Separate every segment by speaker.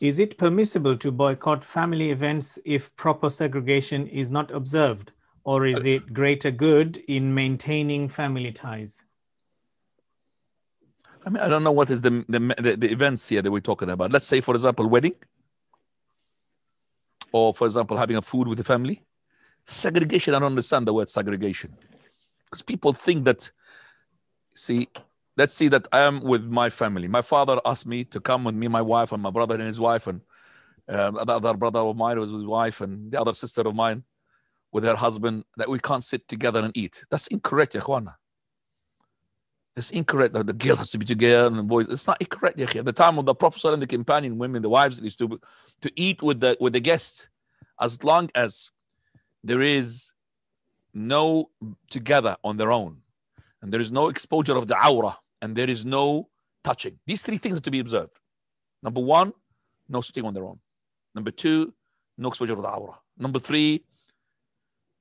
Speaker 1: Is it permissible to boycott family events if proper segregation is not observed? Or is it greater good in maintaining family ties?
Speaker 2: I mean, I don't know what is the events here that we're talking about. Let's say, for example, wedding. Or, for example, having a food with the family. Segregation, I don't understand the word segregation. Because people think that, see, let's see that I am with my family. My father asked me to come with me, my wife, and my brother and his wife, and the other brother of mine was with his wife, and the other sister of mine with her husband, that we can't sit together and eat. That's incorrect, ya ikhwana. It's incorrect that the girl has to be together and the boys. It's not incorrect, ya akhi. At the time of the Prophet and the companion women, the wives, used to eat with the guests, as long as there is no together on their own, and there is no exposure of the awrah, and there is no touching. These three things have to be observed. Number one, no sitting on their own. Number two, no exposure of the awrah. Number three,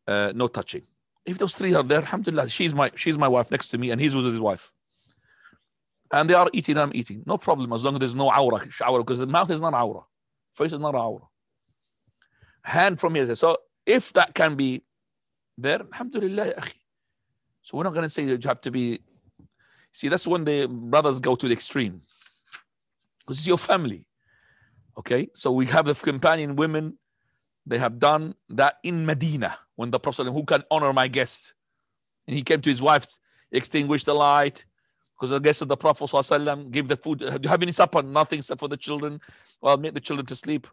Speaker 2: no touching. If those three are there, alhamdulillah, she's my wife next to me, and he's with his wife. And they are eating, I'm eating. No problem, as long as there's no awrah, because the mouth is not awrah. Face is not awrah. Hand from here. So if that can be there, alhamdulillah, ya akhi. So we're not going to say that you have to be. See, that's when the brothers go to the extreme. Because it's your family. Okay? So we have the companion women. They have done that in Medina. When the Prophet, who can honor my guests? And he came to his wife, extinguished the light. Because the guests of the Prophet gave the food. Do you have any supper? Nothing except for the children. Well, make the children to sleep.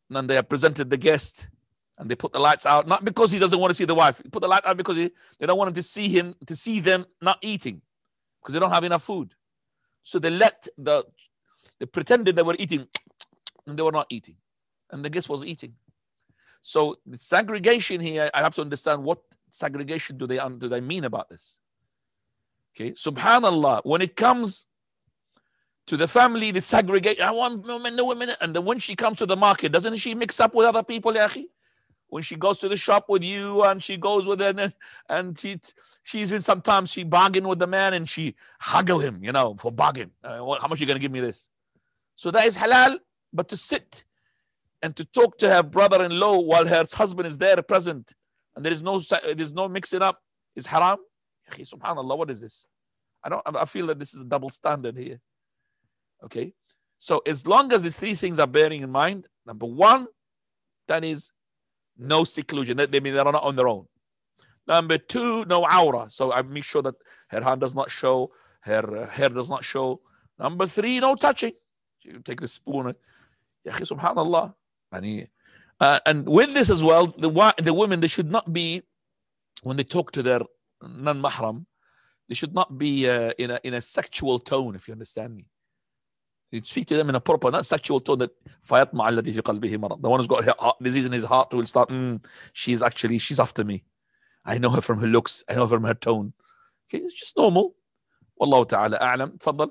Speaker 2: And then they have presented the guest. And they put the lights out, not because he doesn't want to see the wife. He put the light out because they don't want him to see them not eating, because they don't have enough food. So they pretended they were eating, and they were not eating, and the guest was eating. So the segregation here, I have to understand what segregation do they mean about this? Okay, Subhanallah. When it comes to the family, the segregation, I want women, no women, and then when she comes to the market, doesn't she mix up with other people, ya akhi? When she goes to the shop with you, and she goes with it, and she's even sometimes she bargain with the man, and she haggle him, for bargain. How much are you going to give me this? So that is halal, but to sit and to talk to her brother-in-law while her husband is there present, and there's no mixing up, is haram. Subhanallah, what is this? I feel that this is a double standard here. Okay, so as long as these three things are bearing in mind, number one, that is no seclusion. That they mean they're not on their own. Number two, no awrah. So I make sure that her hand does not show, her hair does not show. Number three, no touching. You take the spoon. Ya akhi, subhanallah. And with this as well, the women, they should not be, when they talk to their non-mahram, they should not be in a sexual tone, if you understand me. You speak to them in a proper, not sexual tone, that فَيَطْمَعَ الَّذِي فِي قَلْبِهِ مَرَض. The one who's got heart disease in his heart will start, she's after me. I know her from her looks. I know her from her tone. Okay, it's just normal. Wallahu ta'ala a'lam. Tfaddal.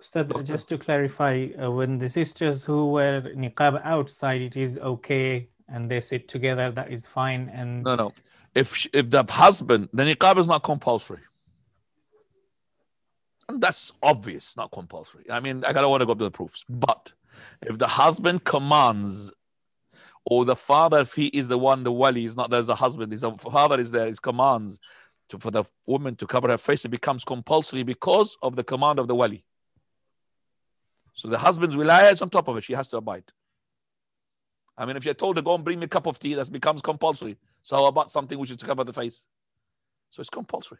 Speaker 1: Ustad, just to clarify, when the sisters who wear niqab outside, it is okay, and they sit together, that is fine. And
Speaker 2: no. If the husband, the niqab is not compulsory. And that's obvious, not compulsory. I mean, I don't want to go up to the proofs. But if the husband commands, or the father, if he is the one, the wali is not, there's a husband, the father is there, his commands for the woman to cover her face, it becomes compulsory because of the command of the wali. So the husband's wilayah is on top of it. She has to abide. I mean, if you're told to go and bring me a cup of tea, that becomes compulsory. So how about something which is to cover the face? So it's compulsory.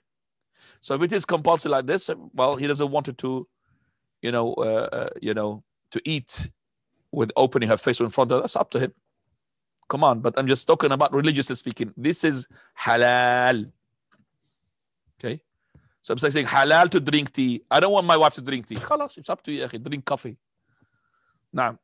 Speaker 2: So if it is compulsory like this, well, he doesn't want her to, to eat with opening her face in front of her. That's up to him. Come on, but I'm just talking about religiously speaking. This is halal. Okay? So I'm saying halal to drink tea. I don't want my wife to drink tea. Khalas, it's up to you. Drink coffee. Now.